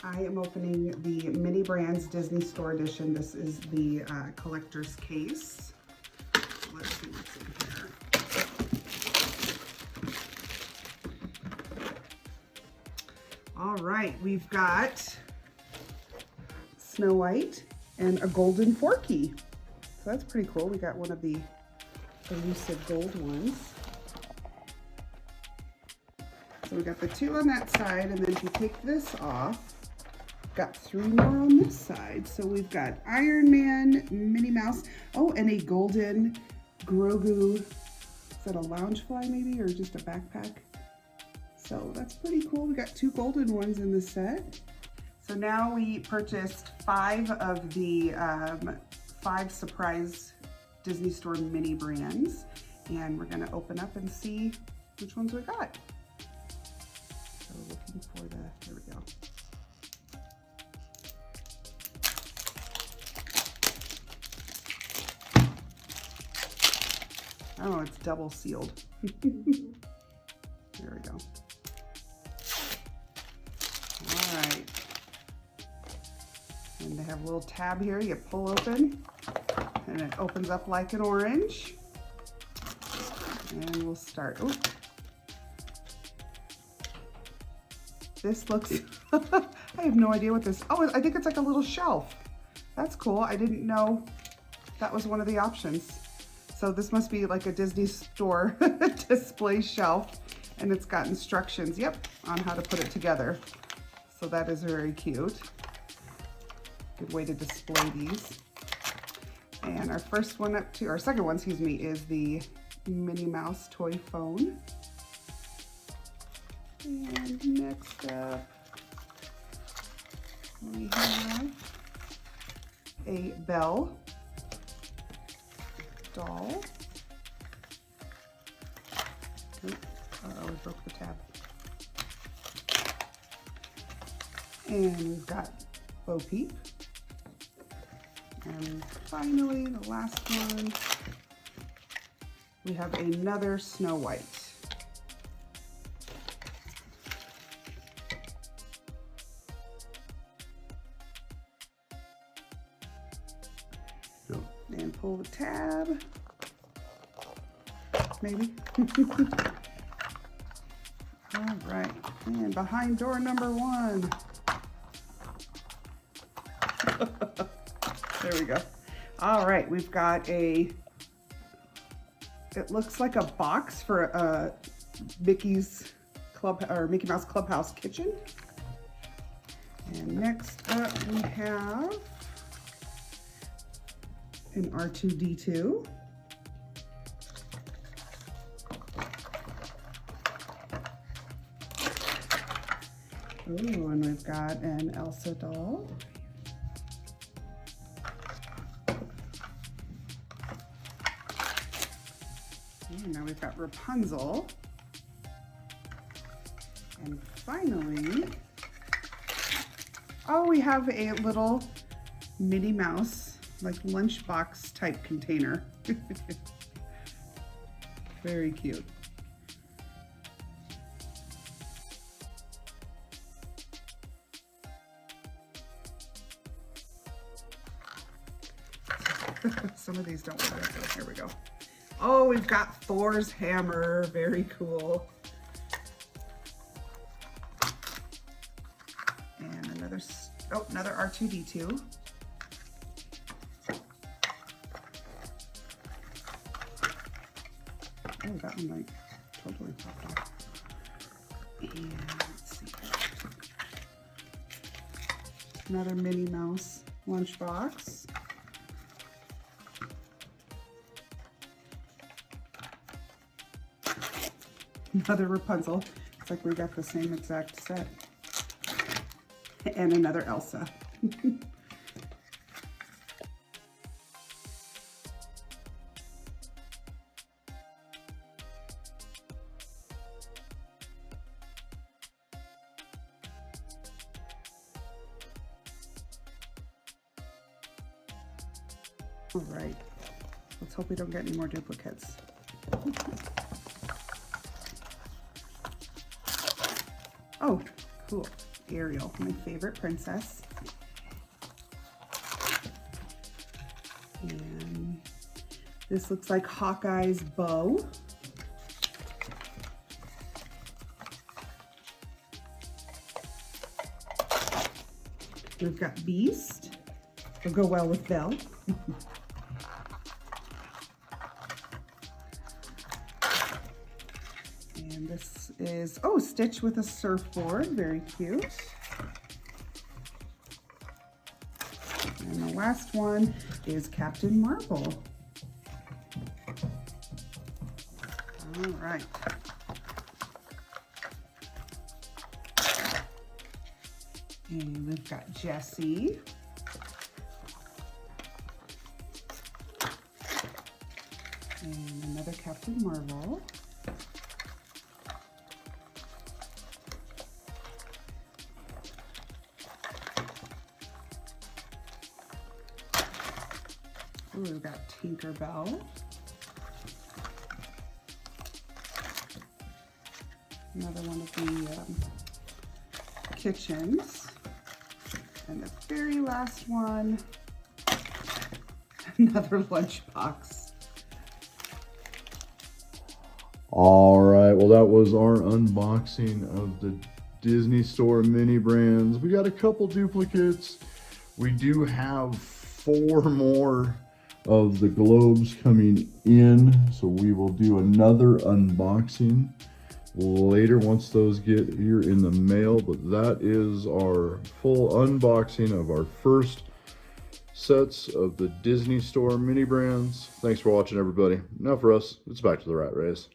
I am opening the Mini Brands Disney Store Edition. This is the collector's case. Let's see what's in here. All right, we've got Snow White and a golden Forky. So that's pretty cool. We got one of the elusive gold ones. So we got the two on that side, and then if you take this off, got three more on this side. So we've got Iron Man, Minnie Mouse, oh, and a golden Grogu. Is that a Loungefly maybe, or just a backpack? So that's pretty cool. We got two golden ones in the set. So now we purchased 5 of the 5 surprise Disney Store Mini Brands, and we're gonna open up and see which ones we got. So looking for the, there we go. Oh, it's double sealed. There we go. All right. And they have a little tab here you pull open, and it opens up like an orange. And we'll start. Ooh. This looks, I have no idea what this, oh, I think it's like a little shelf. That's cool. I didn't know that was one of the options. So this must be like a Disney Store display shelf, and it's got instructions, yep, on how to put it together. So that is very cute. Good way to display these. And our first one up to, our second one, excuse me, is the Minnie Mouse toy phone. And next up, we have a Belle doll. Uh-oh, we broke the tab. And we've got Bo Peep. And finally, the last one, we have another Snow White. And pull the tab, maybe. All right, and behind door number 1. There we go. All right, we've got a, it looks like a box for Mickey's Club, or Mickey Mouse Clubhouse kitchen. And next up we have an R2-D2. Ooh, and we've got an Elsa doll. And now we've got Rapunzel. And finally, oh, we have a little Minnie Mouse, like lunchbox type container. Very cute. Some of these don't work, so here we go. Oh, we've got Thor's hammer, very cool. And another, oh, another R2-D2. Oh, that one like totally popped off. And let's see. Another Minnie Mouse lunchbox. Another Rapunzel. It's like we got the same exact set. And another Elsa. All right, let's hope we don't get any more duplicates. Oh, cool. Ariel, my favorite princess. And this looks like Hawkeye's bow. We've got Beast. It'll go well with Belle. And this is, oh, Stitch with a surfboard. Very cute. And the last one is Captain Marvel. All right. And we've got Jessie. And another Captain Marvel. Ooh, we've got Tinkerbell. Another one of the kitchens. And the very last one, another lunchbox. All right, well, that was our unboxing of the Disney Store mini brands. We got a couple duplicates. We do have 4 more of the globes coming in, so we will do another unboxing later once those get here in the mail. But that is our full unboxing of our first sets of the Disney Store mini brands. Thanks for watching, everybody. Now for us, it's back to the rat race.